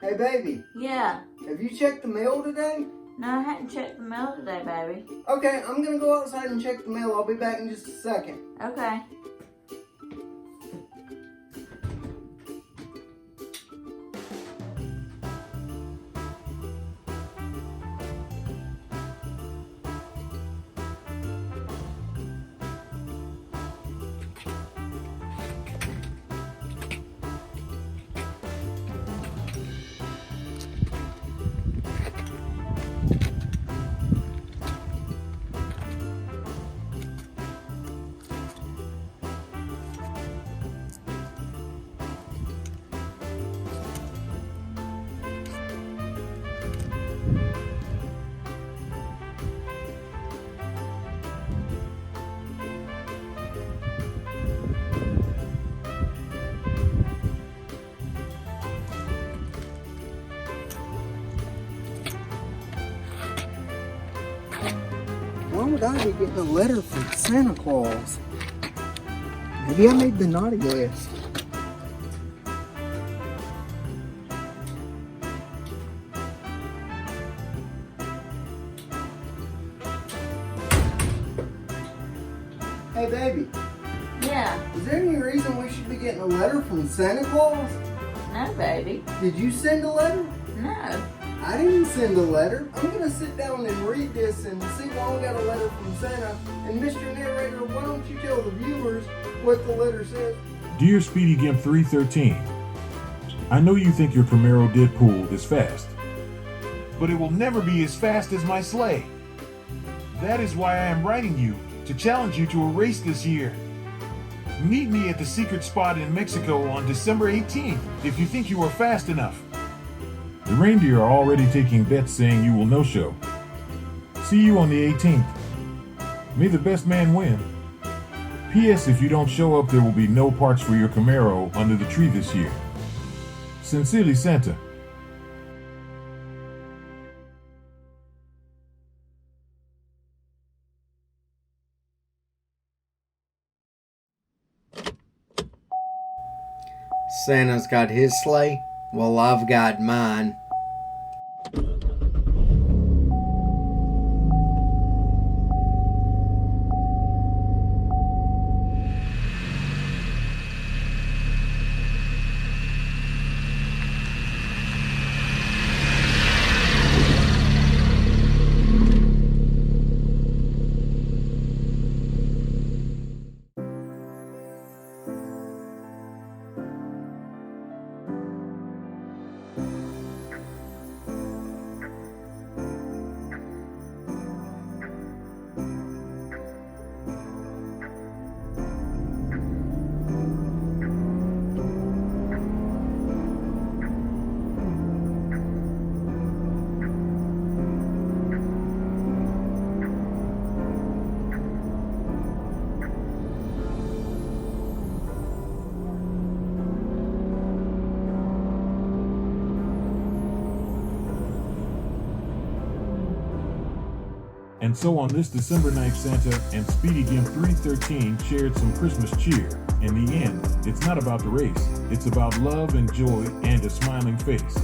Hey, baby. Yeah. Have you checked the mail today? No, I hadn't checked the mail today, baby. Okay, I'm gonna go outside and check the mail. I'll be back in just a second. Okay. Why would I be getting a letter from Santa Claus? Maybe I made the naughty list. Hey, baby. Yeah. Is there any reason we should be getting a letter from Santa Claus? No, baby. Did you send a letter? No. I didn't send a letter. I'm gonna sit down and read this and see why we got a letter from Santa. And Mr. Narrator, why don't you tell the viewers what the letter says? Dear SpeedyGimp313, I know you think your Camaro Deadpool is fast, but it will never be as fast as my sleigh. That is why I am writing you to challenge you to a race this year. Meet me at the secret spot in Mexico on December 18th if you think you are fast enough. The reindeer are already taking bets saying you will no-show. See you on the 18th. May the best man win. P.S. If you don't show up, there will be no parts for your Camaro under the tree this year. Sincerely, Santa. Santa's got his sleigh. Well, I've got mine. And so on this December 9th, Santa and SpeedyGimp313 shared some Christmas cheer. In the end, it's not about the race. It's about love and joy and a smiling face.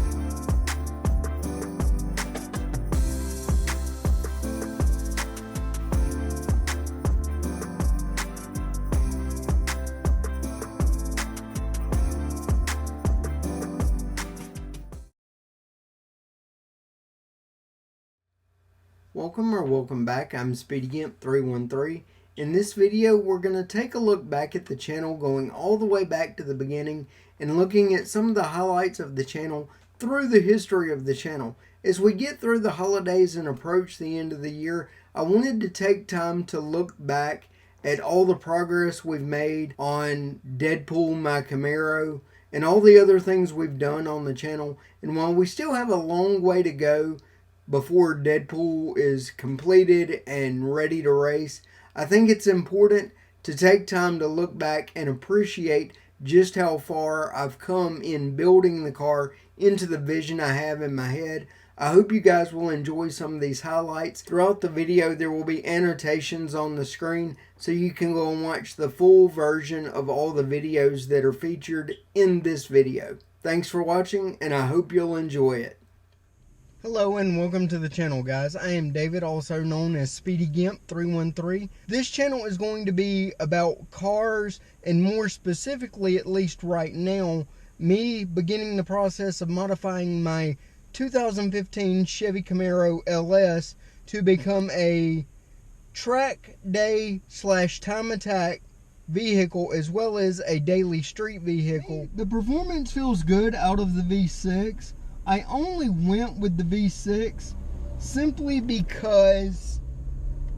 Welcome back. I'm SpeedyGimp313. In this video, we're going to take a look back at the channel, going all the way back to the beginning and looking at some of the highlights of the channel through the history of the channel. As we get through the holidays and approach the end of the year, I wanted to take time to look back at all the progress we've made on Deadpool, my Camaro, and all the other things we've done on the channel. And while we still have a long way to go before Deadpool is completed and ready to race, I think it's important to take time to look back and appreciate just how far I've come in building the car into the vision I have in my head. I hope you guys will enjoy some of these highlights. Throughout the video, there will be annotations on the screen so you can go and watch the full version of all the videos that are featured in this video. Thanks for watching, and I hope you'll enjoy it. Hello and welcome to the channel, guys. I am David, also known as SpeedyGimp313. This channel is going to be about cars, and more specifically, at least right now, me beginning the process of modifying my 2015 Chevy Camaro LS to become a track day / time attack vehicle, as well as a daily street vehicle. The performance feels good out of the V6. I only went with the V6 simply because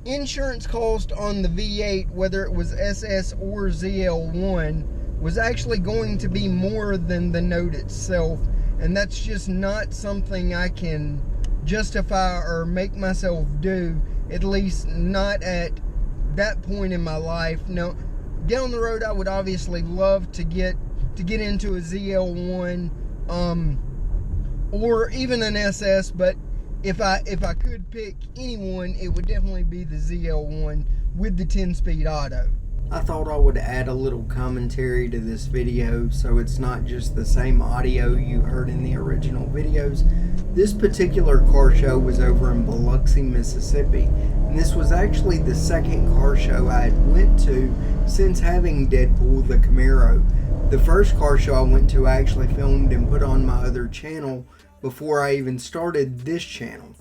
insurance cost on the V8, whether it was SS or ZL1, was actually going to be more than the Note itself, and that's just not something I can justify or make myself do, at least not at that point in my life. Now, down the road I would obviously love to get into a ZL1, or even an SS, but if I could pick anyone, it would definitely be the ZL1 with the 10-speed auto. I thought I would add a little commentary to this video so it's not just the same audio you heard in the original videos. This particular car show was over in Biloxi, Mississippi, and this was actually the second car show I had went to since having Deadpool the Camaro. The first car show I went to, I actually filmed and put on my other channel before I even started this channel.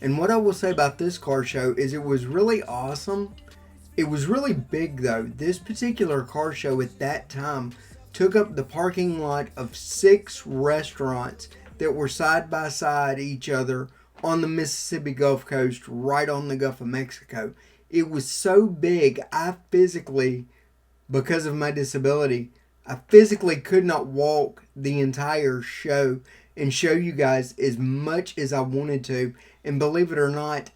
And what I will say about this car show is it was really awesome. It was really big though. This particular car show at that time took up the parking lot of 6 restaurants that were side by side each other on the Mississippi Gulf Coast, right on the Gulf of Mexico. It was so big, I physically, because of my disability, I physically could not walk the entire show and show you guys as much as I wanted to. And believe it or not,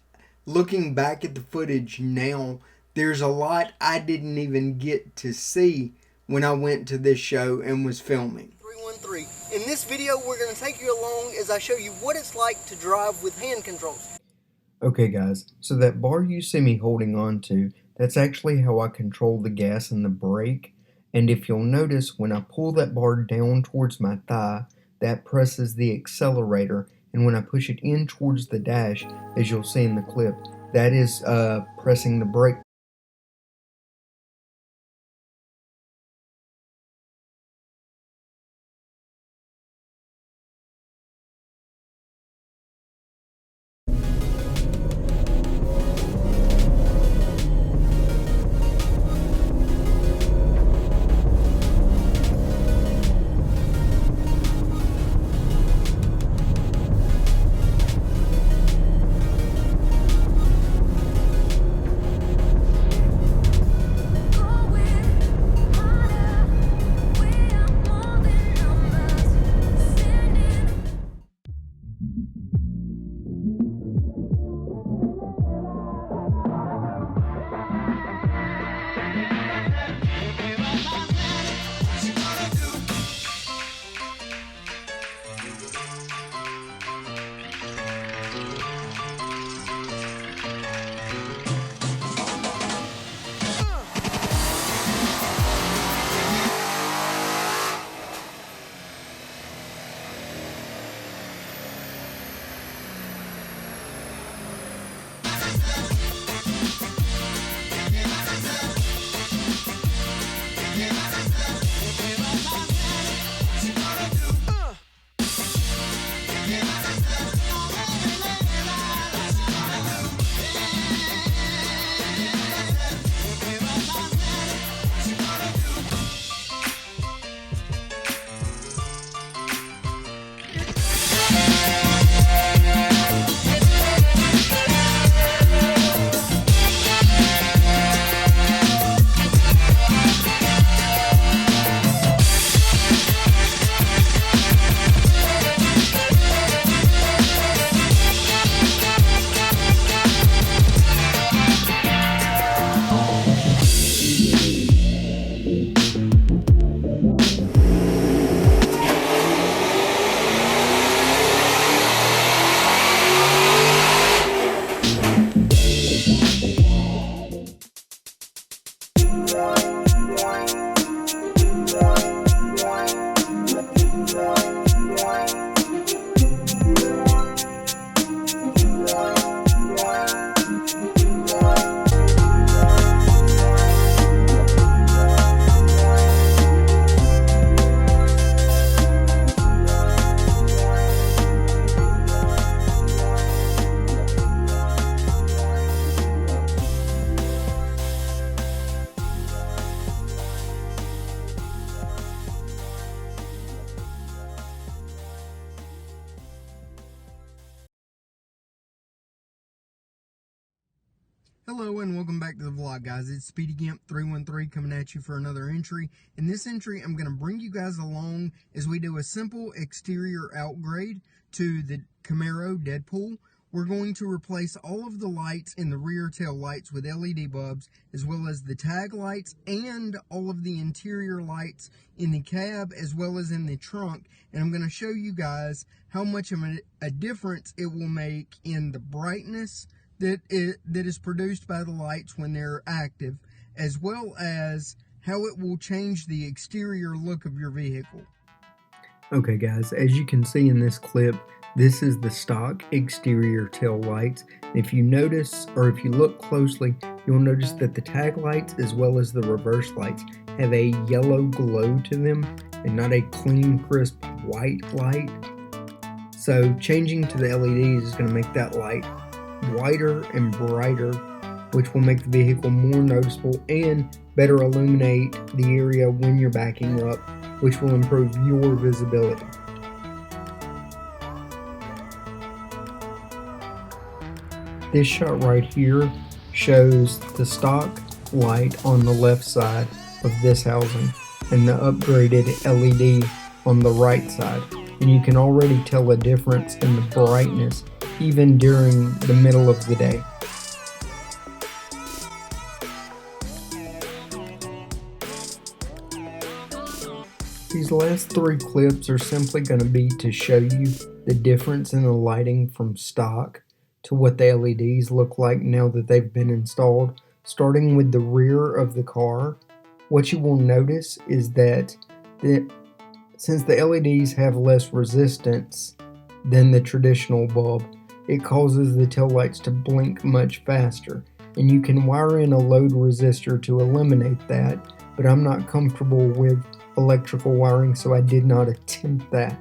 looking back at the footage now, there's a lot I didn't even get to see when I went to this show and was filming. 313. In this video, we're going to take you along as I show you what it's like to drive with hand controls. Okay guys, so that bar you see me holding on to, that's actually how I control the gas and the brake. And if you'll notice, when I pull that bar down towards my thigh, that presses the accelerator, and when I push it in towards the dash, as you'll see in the clip, that is pressing the brake. Hello and welcome back to the vlog, guys. It's SpeedyGimp313 coming at you for another entry. In this entry, I'm going to bring you guys along as we do a simple exterior outgrade to the Camaro Deadpool. We're going to replace all of the lights in the rear tail lights with LED bulbs, as well as the tag lights and all of the interior lights in the cab as well as in the trunk. And I'm going to show you guys how much of a difference it will make in the brightness that is produced by the lights when they're active, as well as how it will change the exterior look of your vehicle. Okay guys, as you can see in this clip, this is the stock exterior tail lights. If you notice, or if you look closely, you'll notice that the tag lights as well as the reverse lights have a yellow glow to them and not a clean, crisp white light. So changing to the LEDs is going to make that light whiter and brighter, which will make the vehicle more noticeable and better illuminate the area when you're backing up, which will improve your visibility. This shot right here shows the stock light on the left side of this housing and the upgraded LED on the right side, and you can already tell a difference in the brightness even during the middle of the day. These last three clips are simply going to be to show you the difference in the lighting from stock to what the LEDs look like now that they've been installed. Starting with the rear of the car, what you will notice is that since the LEDs have less resistance than the traditional bulb, it causes the tail lights to blink much faster, and you can wire in a load resistor to eliminate that, but I'm not comfortable with electrical wiring, so I did not attempt that.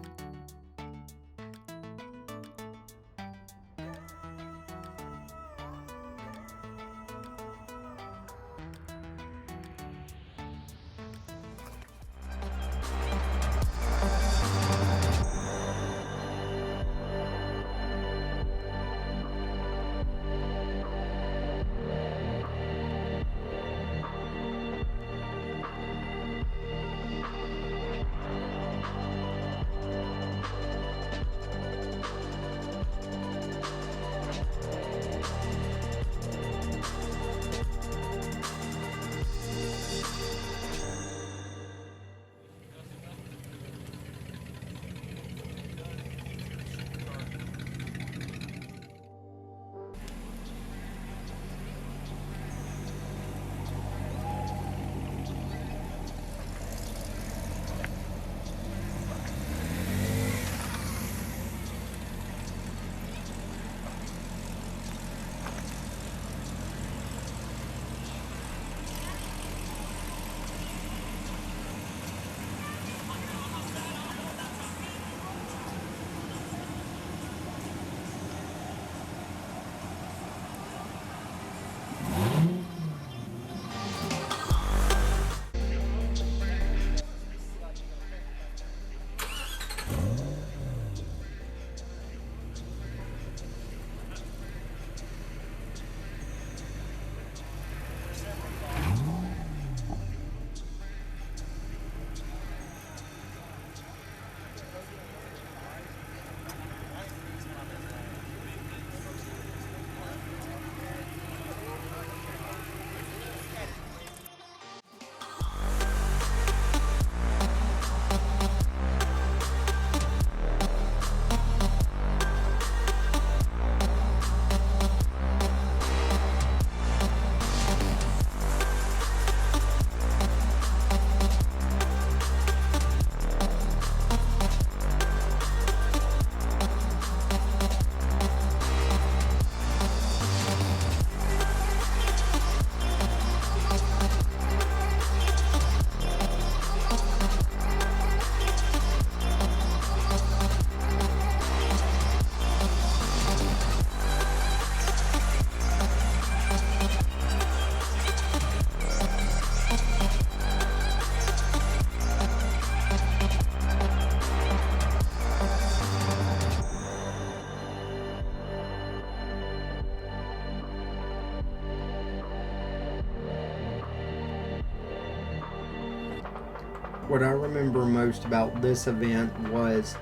What I remember most about this event was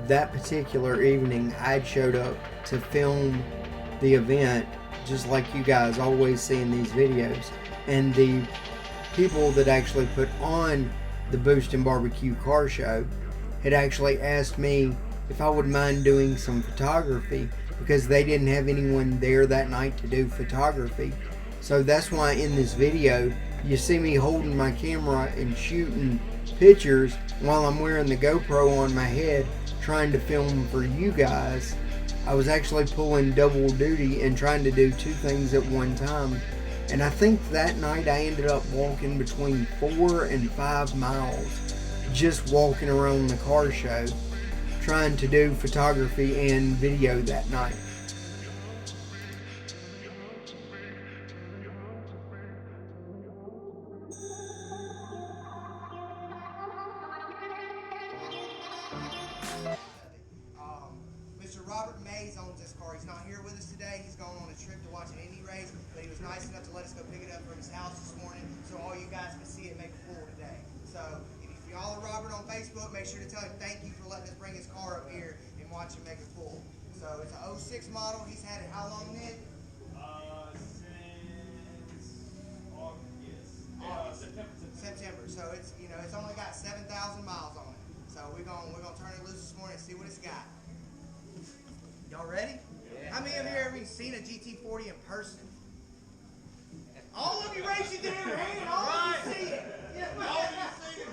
that particular evening I'd showed up to film the event just like you guys always see in these videos, and the people that actually put on the Boost and Barbecue car show had actually asked me if I would mind doing some photography because they didn't have anyone there that night to do photography. So that's why in this video you see me holding my camera and shooting pictures while I'm wearing the GoPro on my head trying to film for you guys. I was actually pulling double duty and trying to do two things at one time. And I think that night I ended up walking between 4 and 5 miles just walking around the car show trying to do photography and video that night. Mr. Robert Mays owns this car. He's not here with us today. He's going on a trip to watch an Indy race, but he was nice enough to let us go pick it up from his house this morning so all you guys can see it make a pool today. So if y'all are Robert on Facebook, make sure to tell him thank you for letting us bring his car up here and watch him make a pool. So it's an 06 model. He's had it how long, Nick? Since August. September. So it's it's only got 7,000 miles on it. So we're gonna turn it loose this morning and see what it's got. Y'all ready? Yeah. How many of you have ever seen a GT40 in person? All of you raise your damn hand. All of you see it. Yeah. All of you see it.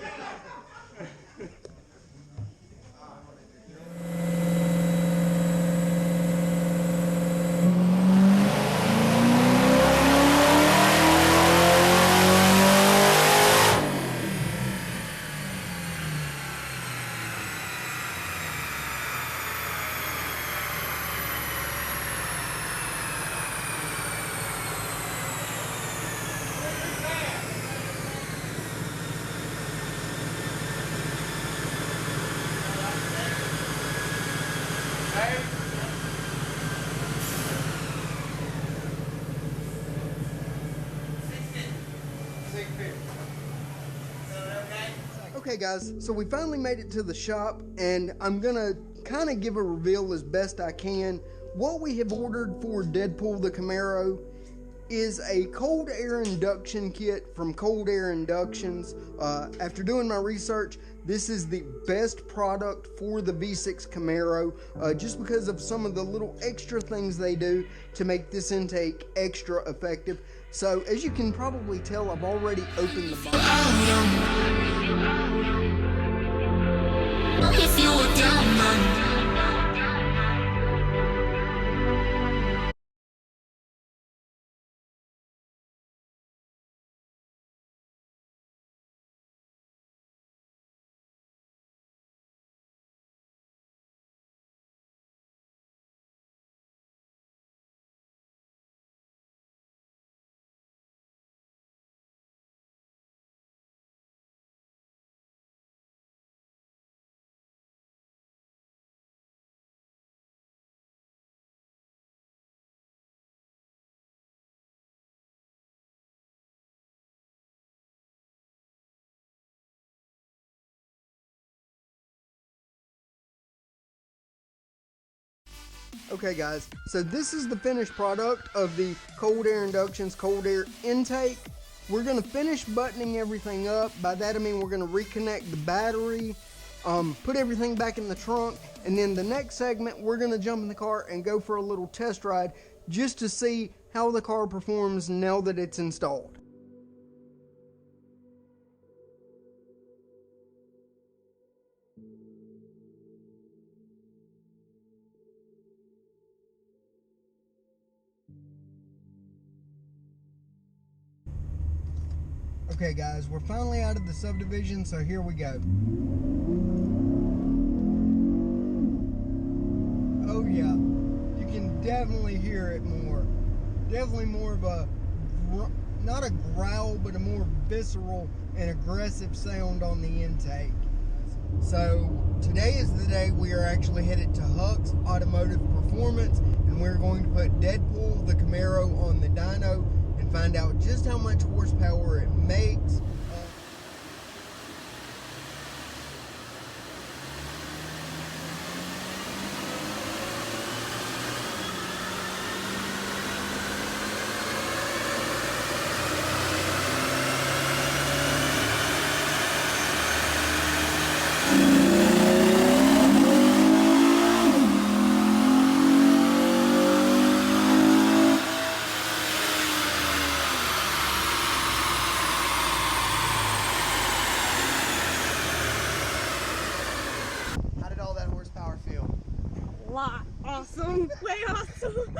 Okay guys, so we finally made it to the shop and I'm gonna kind of give a reveal as best I can. What we have ordered for Deadpool the Camaro is a cold air induction kit from Cold Air Inductions. After doing my research, this is the best product for the V6 Camaro just because of some of the little extra things they do to make this intake extra effective. So as you can probably tell, I've already opened the box. If you were down, man. Okay guys, so this is the finished product of the Cold Air Inductions cold air intake. We're going to finish buttoning everything up. By that I mean we're going to reconnect the battery, put everything back in the trunk, and then the next segment we're going to jump in the car and go for a little test ride just to see how the car performs now that it's installed. Okay guys, we're finally out of the subdivision, so here we go. Oh yeah, you can definitely hear it more. Definitely more of a, not a growl, but a more visceral and aggressive sound on the intake. So today is the day we are actually headed to Huck's Automotive Performance, and we're going to put Deadpool the Camaro on the dyno and find out just how much horsepower it makes. lot. Awesome. Way awesome.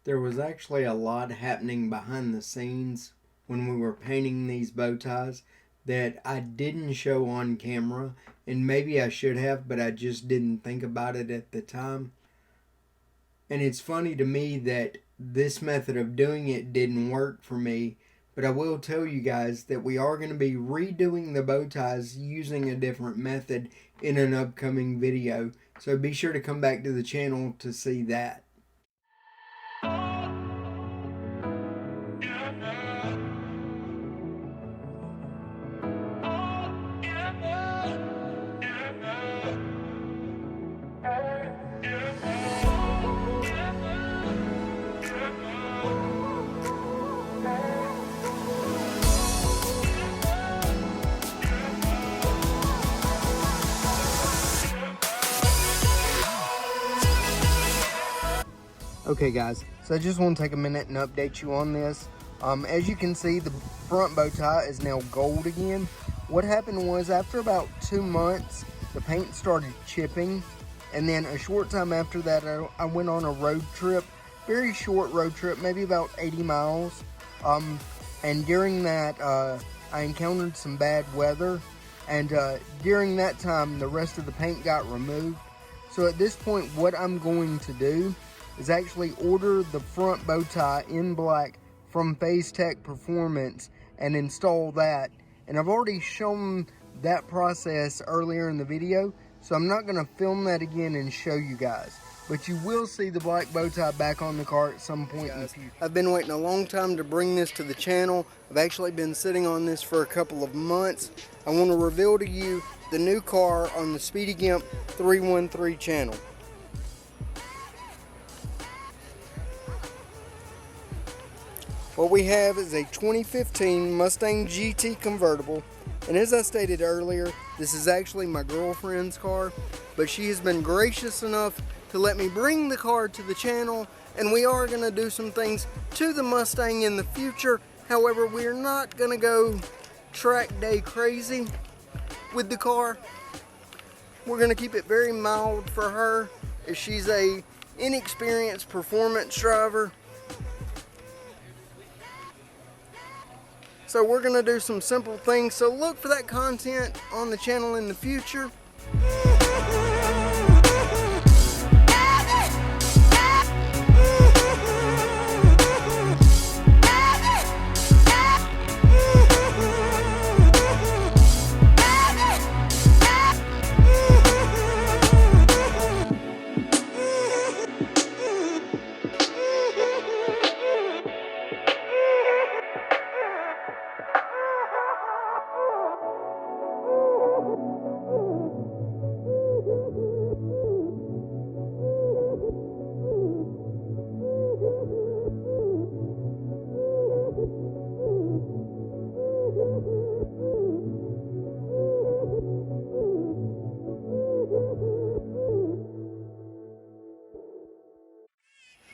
There was actually a lot happening behind the scenes when we were painting these bow ties that I didn't show on camera, and maybe I should have, but I just didn't think about it at the time. And it's funny to me that this method of doing it didn't work for me, but I will tell you guys that we are going to be redoing the bow ties using a different method in an upcoming video, so be sure to come back to the channel to see that. Okay guys, so I just want to take a minute and update you on this. As you can see, the front bow tie is now gold again. What happened was, after about 2 months, the paint started chipping, and then a short time after that, I went on a road trip, very short road trip, maybe about 80 miles. And during that, I encountered some bad weather, and during that time, the rest of the paint got removed. So at this point, what I'm going to do is actually order the front bow tie in black from Phase Tech Performance and install that. And I've already shown that process earlier in the video, so I'm not going to film that again and show you guys. But you will see the black bow tie back on the car at some point in the future. I've been waiting a long time to bring this to the channel. I've actually been sitting on this for a couple of months. I want to reveal to you the new car on the SpeedyGimp313 channel. What we have is a 2015 Mustang GT convertible, and as I stated earlier, this is actually my girlfriend's car, but she has been gracious enough to let me bring the car to the channel, and we are going to do some things to the Mustang in the future. However, we're not going to go track day crazy with the car. We're going to keep it very mild for her, as she's a inexperienced performance driver. So we're going to do some simple things, so look for that content on the channel in the future.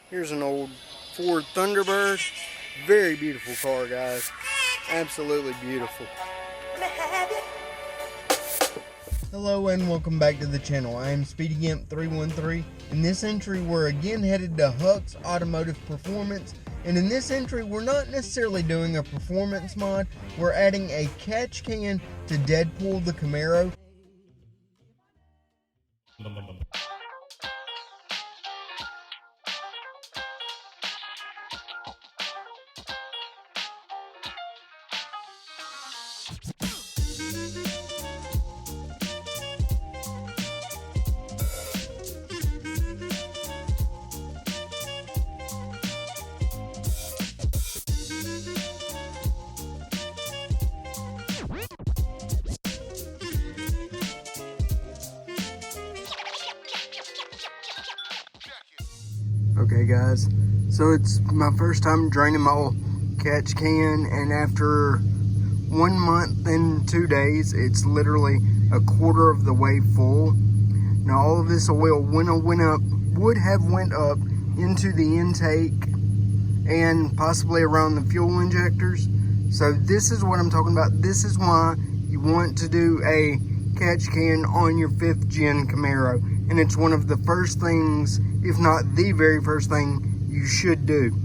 Here's an old Ford Thunderbird. Very beautiful car, guys. Absolutely beautiful. Hello and welcome back to the channel. I am SpeedyGimp313. In this entry, we're again headed to Huck's Automotive Performance. And in this entry, we're not necessarily doing a performance mod. We're adding a catch can to Deadpool the Camaro. Okay guys, so it's my first time draining my oil catch can, and after 1 month and 2 days, it's literally a quarter of the way full. Now all of this oil would have went up into the intake and possibly around the fuel injectors. So this is what I'm talking about. This is why you want to do a catch can on your 5th gen Camaro, and it's one of the first things, if not the very first thing, you should do.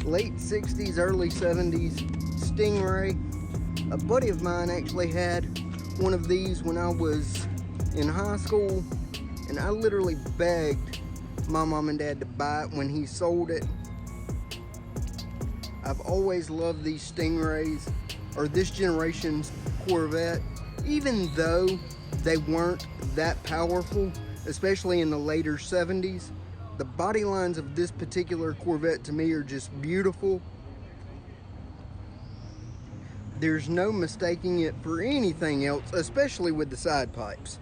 Late 60s, early 70s Stingray. A buddy of mine actually had one of these when I was in high school, and I literally begged my mom and dad to buy it when he sold it. I've always loved these Stingrays, or this generation's Corvette, even though they weren't that powerful, especially in the later 70s. The body lines of this particular Corvette to me are just beautiful. There's no mistaking it for anything else, especially with the side pipes.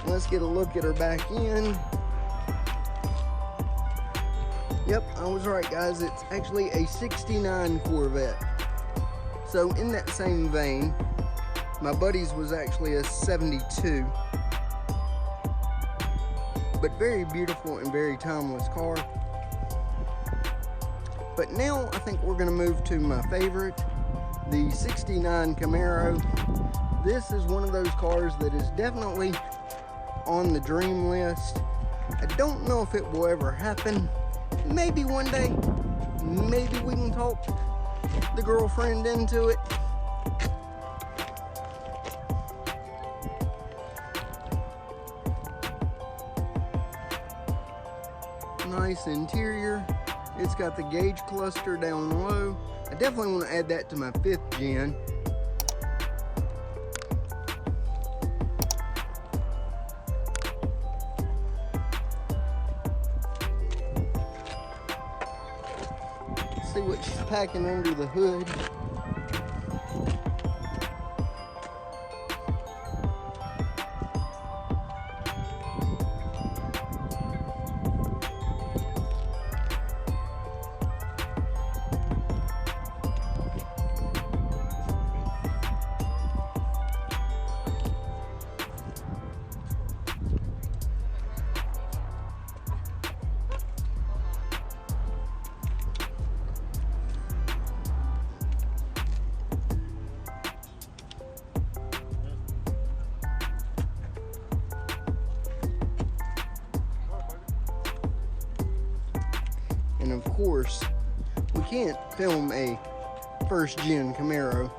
Let's get a look at her back end. Yep, I was right guys, it's actually a 69 Corvette. So in that same vein, my buddy's was actually a 72. But very beautiful and very timeless car. But now I think we're gonna move to my favorite, the 69 Camaro. This is one of those cars that is definitely on the dream list. I don't know if it will ever happen. Maybe one day, maybe we can talk the girlfriend into it. Nice interior. It's got the gauge cluster down low. I definitely want to add that to my 5th gen. See what she's packing under the hood. And of course, we can't film a 1st gen Camaro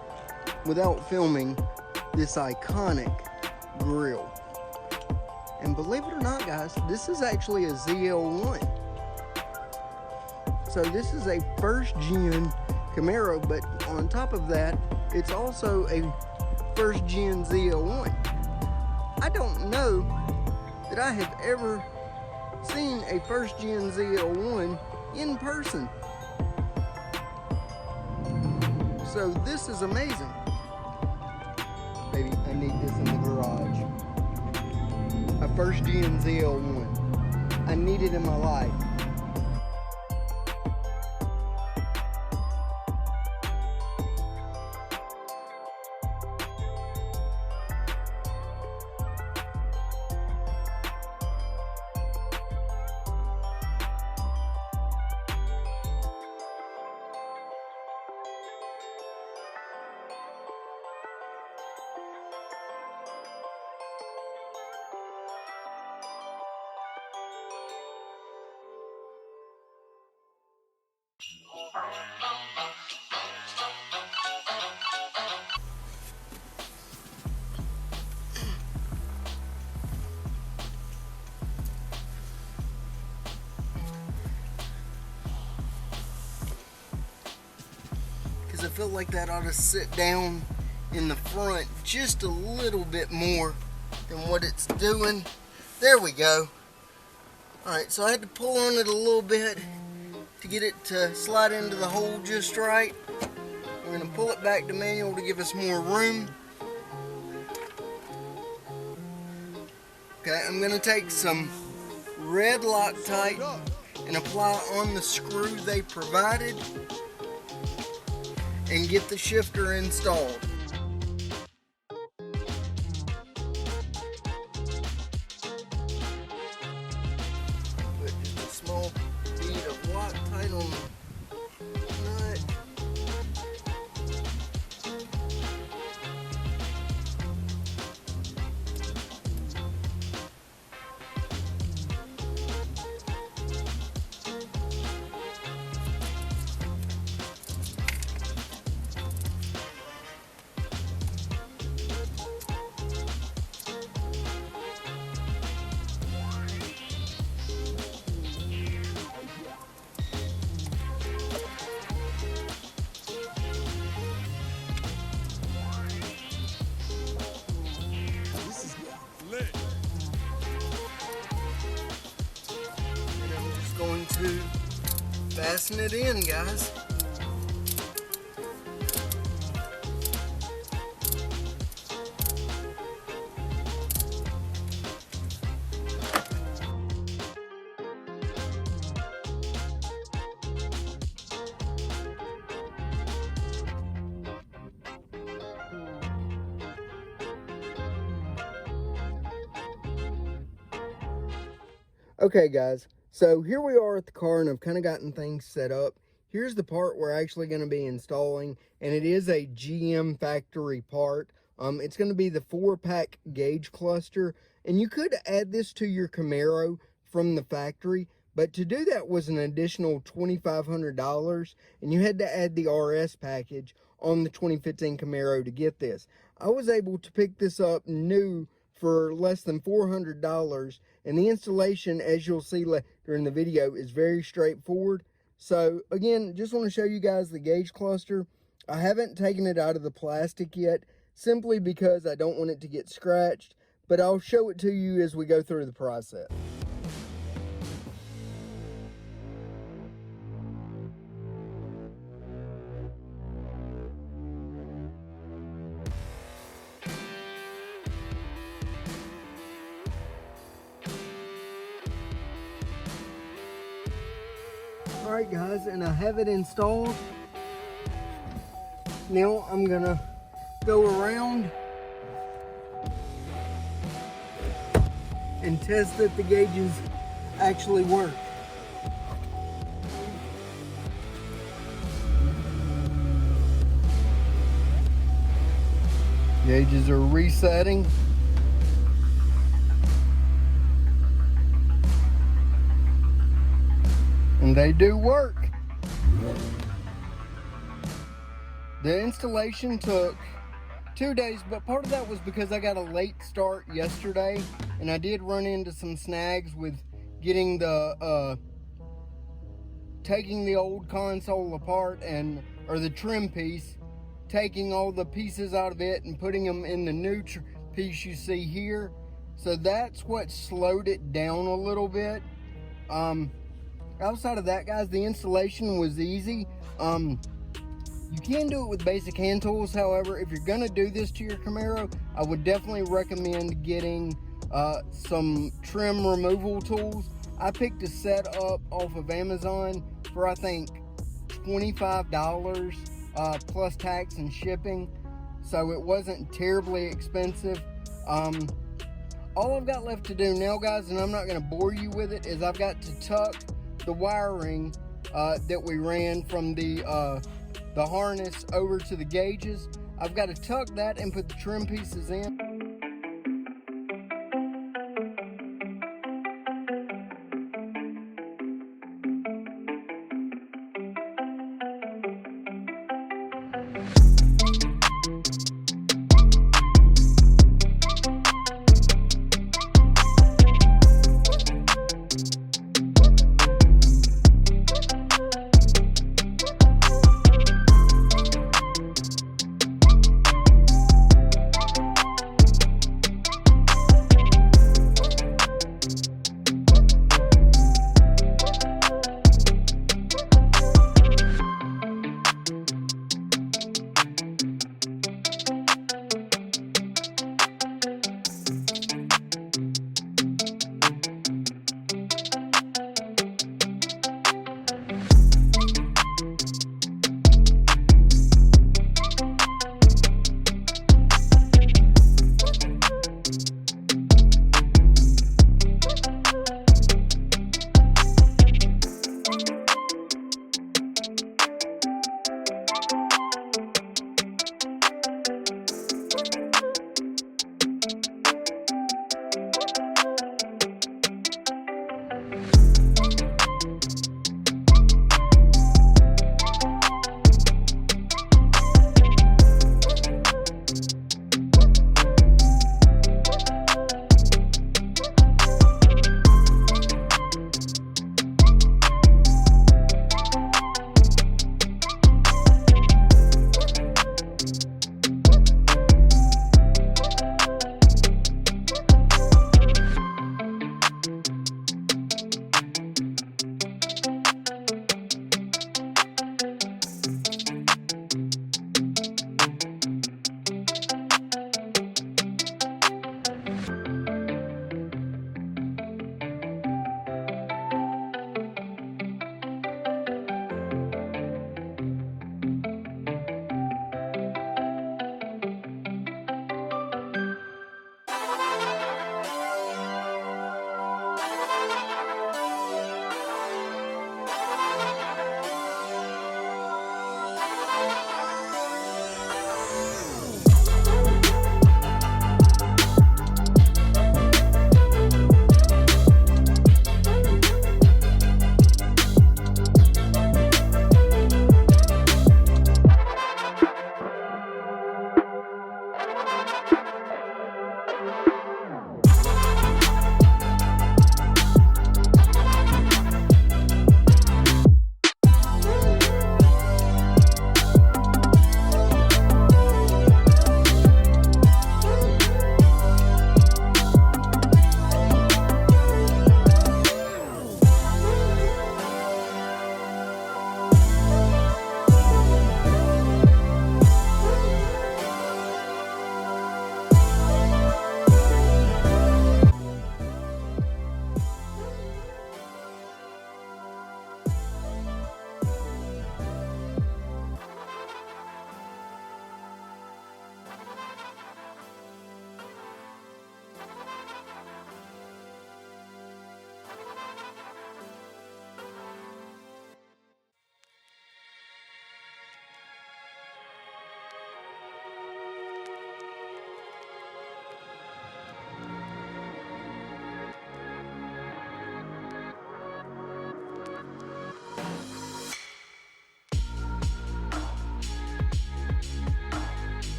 without filming this iconic grille. And believe it or not guys, this is actually a ZL1. So this is a 1st gen Camaro, but on top of that, it's also a 1st gen ZL1. I don't know that I have ever seen a 1st gen ZL1 in person. So this is amazing. Baby, I need this in the garage. A 1st gen ZL1. I need it in my life. guys, I feel like that ought to sit down in the front just a little bit more than what it's doing. There we go. Alright, so I had to pull on it a little bit to get it to slide into the hole just right. We're going to pull it back to manual to give us more room. Okay, I'm going to take some red Loctite and apply on the screw they provided and get the shifter installed. Put just a small bead of Loctite on the nut. And I'm just going to fasten it in, guys. Okay guys, so here we are at the car and I've kind of gotten things set up. Here's the part we're actually going to be installing, and it is a GM factory part. It's going to be the 4-pack gauge cluster, and you could add this to your Camaro from the factory, but to do that was an additional $2,500, and you had to add the RS package on the 2015 Camaro to get this. I was able to pick this up new for less than $400, and the installation, as you'll see later in the video, is very straightforward. So again, just want to show you guys the gauge cluster. I haven't taken it out of the plastic yet, simply because I don't want it to get scratched, but I'll show it to you as we go through the process. Alright guys, and I have it installed. Now I'm gonna go around and test that the gauges actually work. Gauges are resetting. And they do work. The installation took 2 days, but part of that was because I got a late start yesterday, and I did run into some snags with getting the taking the old console apart, or the trim piece, taking all the pieces out of it and putting them in the new piece you see here. So that's what slowed it down a little bit. Outside of that, guys, the installation was easy. You can do it with basic hand tools. However, if you're gonna do this to your Camaro, I would definitely recommend getting some trim removal tools. I picked a set up off of Amazon for, I think, $25 plus tax and shipping, so it wasn't terribly expensive. All I've got left to do now, guys, and I'm not gonna bore you with it, is I've got to tuck the wiring that we ran from the harness over to the gauges. I've got to tuck that and put the trim pieces in.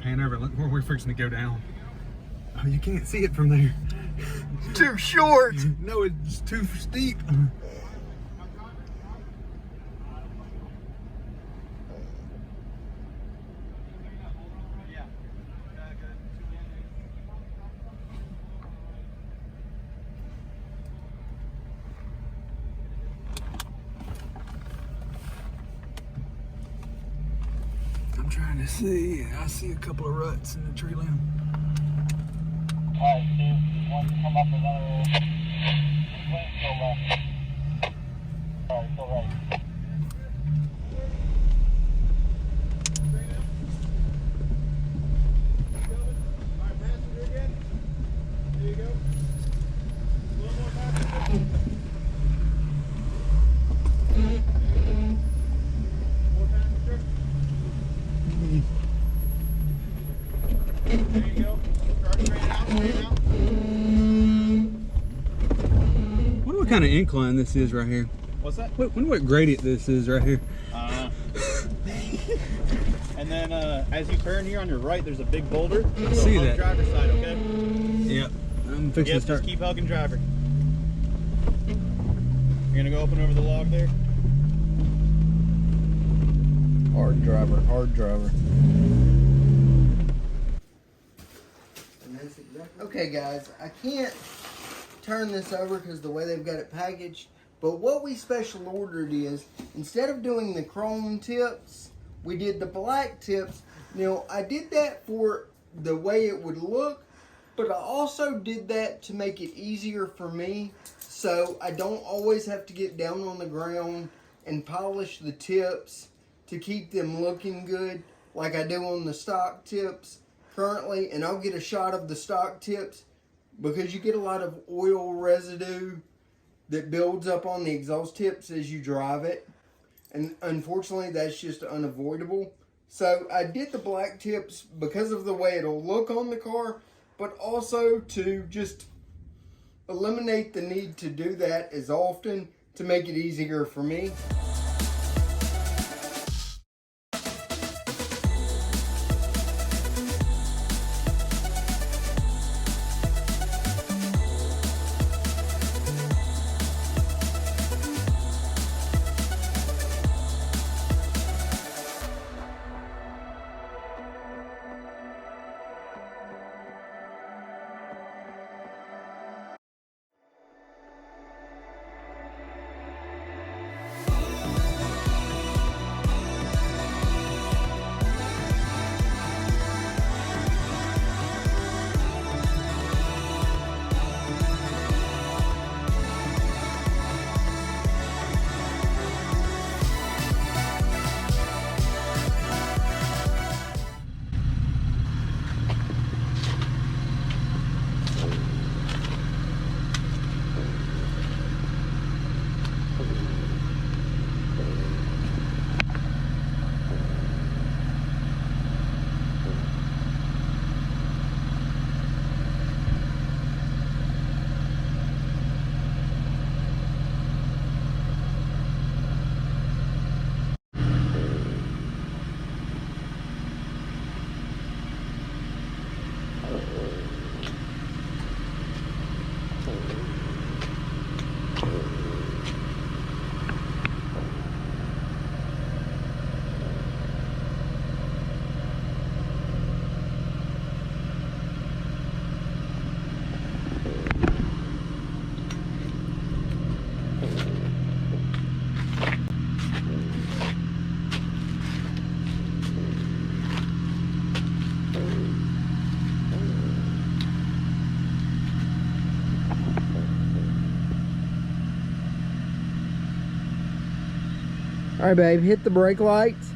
Pan over, look where we're fixing to go down. Oh, you can't see it from there. Too short. No, it's too steep. I'm trying to see. I see a couple of ruts in the tree limb. Alright, Steve, once you come up another swing, go left. Alright, go right. Alright, passenger again. There you go. A little more passenger. More passenger. There you go. Start straight out, straight out. Wonder what kind of incline this is right here. What's that? Wonder what gradient this is right here. And then as you turn here on your right, there's a big boulder. I see hug that. Driver's side, okay? Yep. I'm fixing to Yep, start. just keep hugging driver. You're gonna go up and over the log there? Hard driver, hard driver. Okay guys, I can't turn this over because the way they've got it packaged, but what we special ordered is, instead of doing the chrome tips, we did the black tips. Now, I did that for the way it would look, but I also did that to make it easier for me, so I don't always have to get down on the ground and polish the tips to keep them looking good like I do on the stock tips currently. And I'll get a shot of the stock tips because you get a lot of oil residue that builds up on the exhaust tips as you drive it, and unfortunately that's just unavoidable. So I did the black tips because of the way it'll look on the car, but also to just eliminate the need to do that as often, to make it easier for me. All right, babe, hit the brake lights.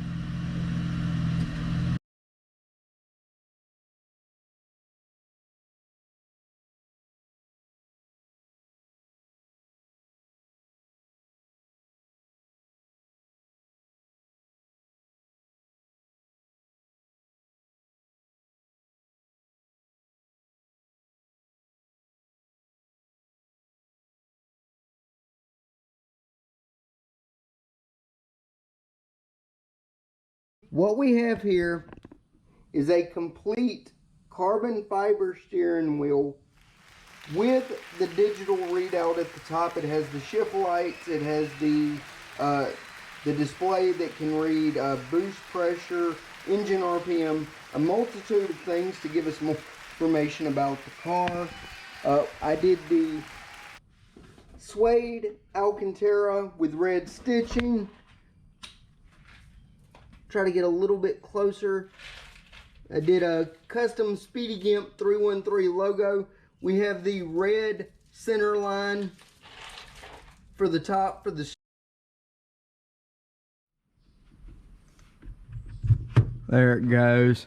What we have here is a complete carbon fiber steering wheel with the digital readout at the top. It has the shift lights. It has the display that can read boost pressure, engine RPM, a multitude of things to give us more information about the car. I did the suede Alcantara with red stitching. Try to get a little bit closer. I did a custom SpeedyGimp313 logo. We have the red center line for the top for the. There it goes.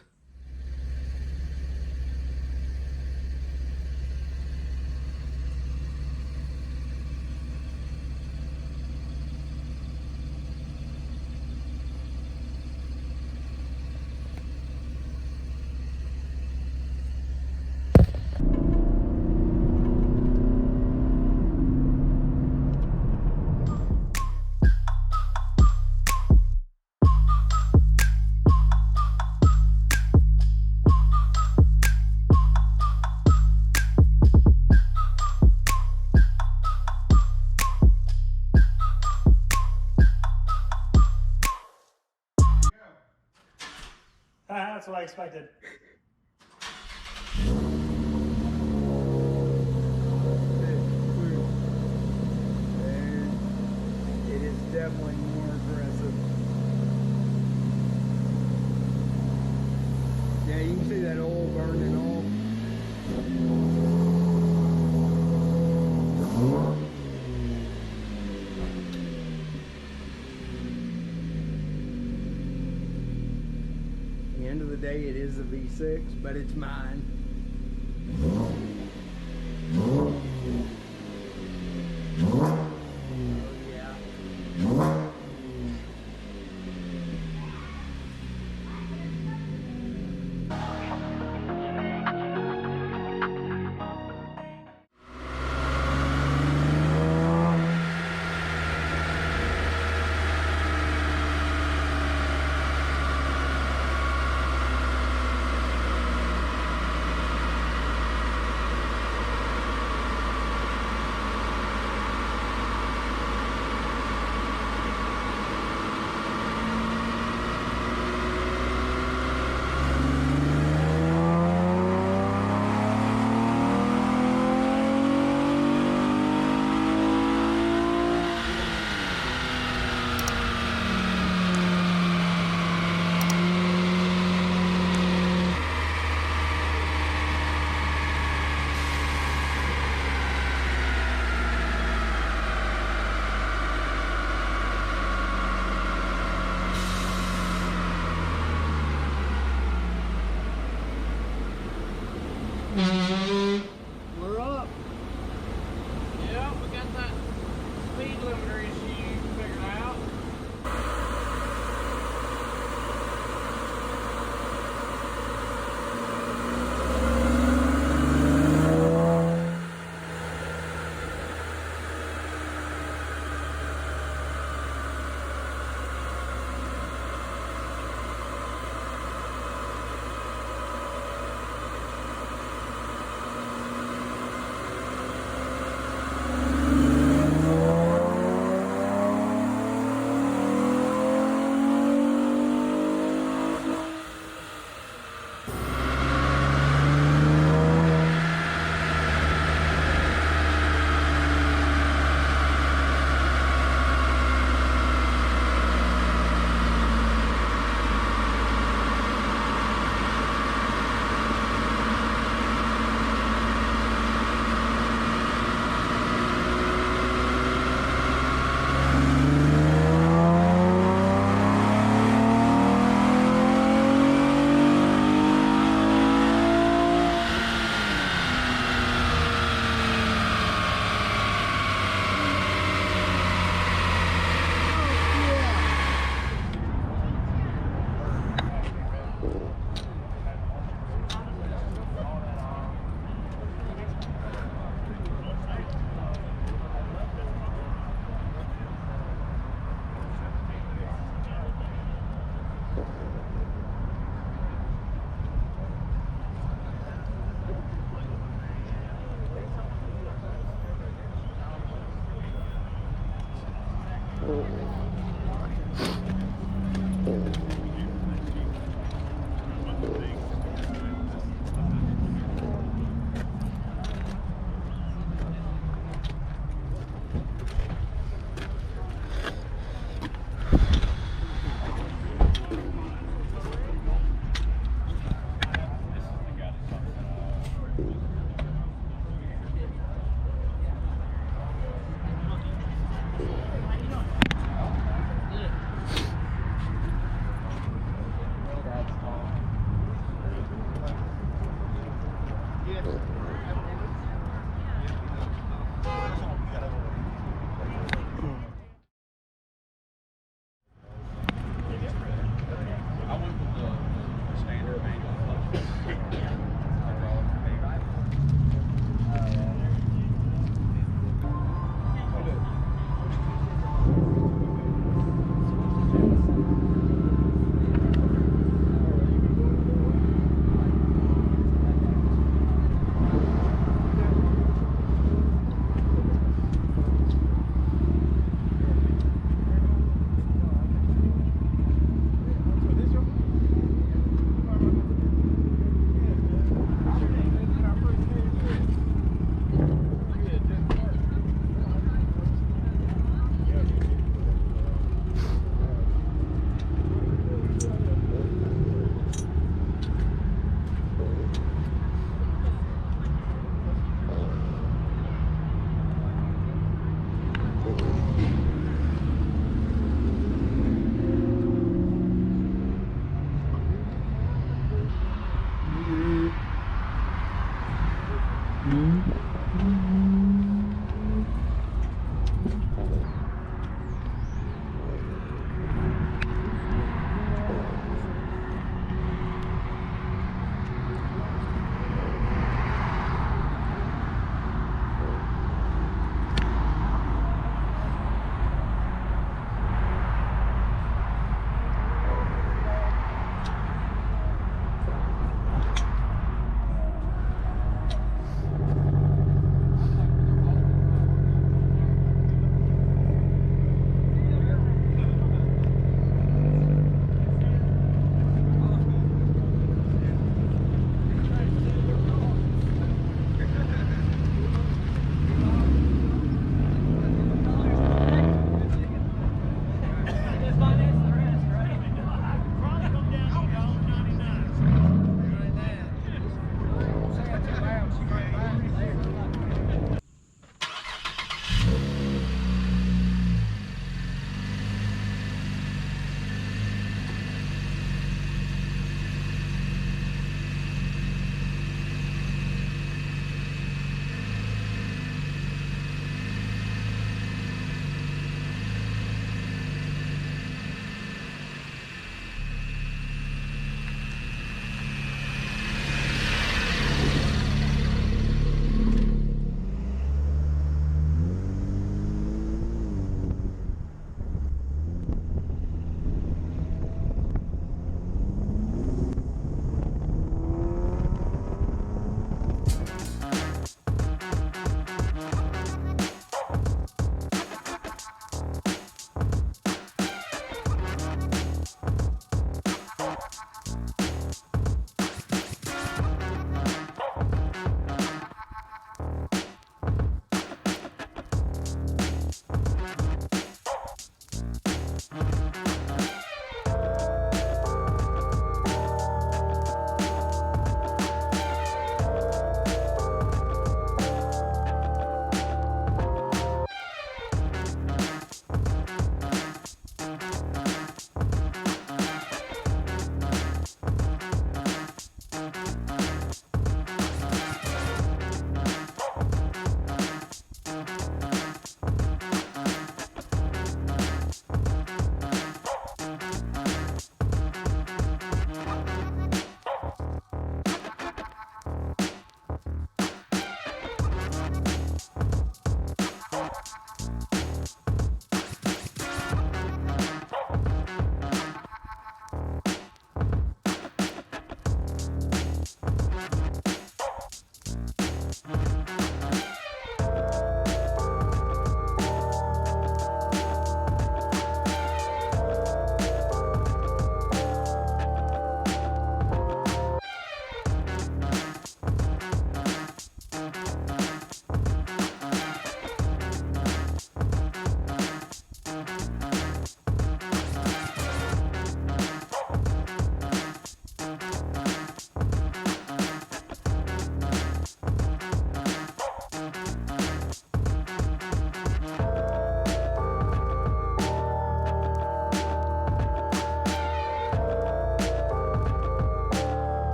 That's what I expected. It is definitely more aggressive. Yeah, you can see that oil burning off. At the end of the day, it is a V6, but it's mine.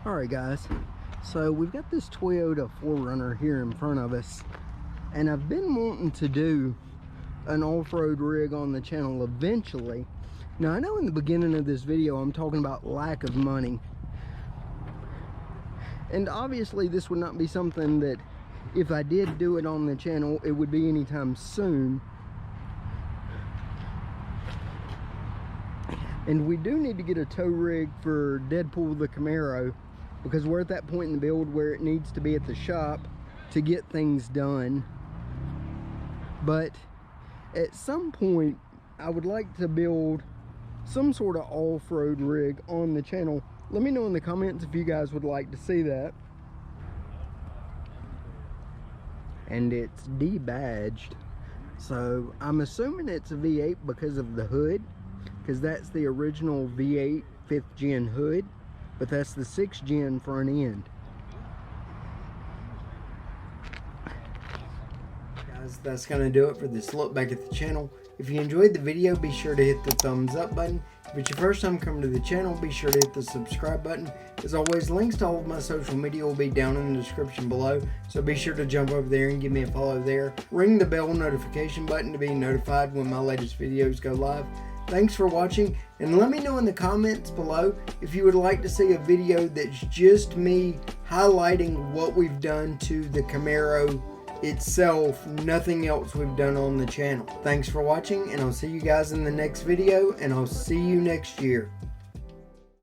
Alright guys, so we've got this Toyota 4Runner here in front of us, and I've been wanting to do an off-road rig on the channel eventually. Now I know in the beginning of this video I'm talking about lack of money, and obviously this would not be something that if I did do it on the channel it would be anytime soon. And we do need to get a tow rig for Deadpool the Camaro, because we're at that point in the build where it needs to be at the shop to get things done. But at some point I would like to build some sort of off-road rig on the channel. Let me know in the comments if you guys would like to see that. And it's debadged, so I'm assuming it's a V8 because of the hood, because that's the original V8 5th gen hood, but that's the 6th gen front end. Guys, that's gonna do it for this look back at the channel. If you enjoyed the video, be sure to hit the thumbs up button. If it's your first time coming to the channel, be sure to hit the subscribe button. As always, links to all of my social media will be down in the description below, so be sure to jump over there and give me a follow there. Ring the bell notification button to be notified when my latest videos go live. Thanks for watching, and let me know in the comments below if you would like to see a video that's just me highlighting what we've done to the Camaro itself, nothing else we've done on the channel. Thanks for watching, and I'll see you guys in the next video, and I'll see you next year.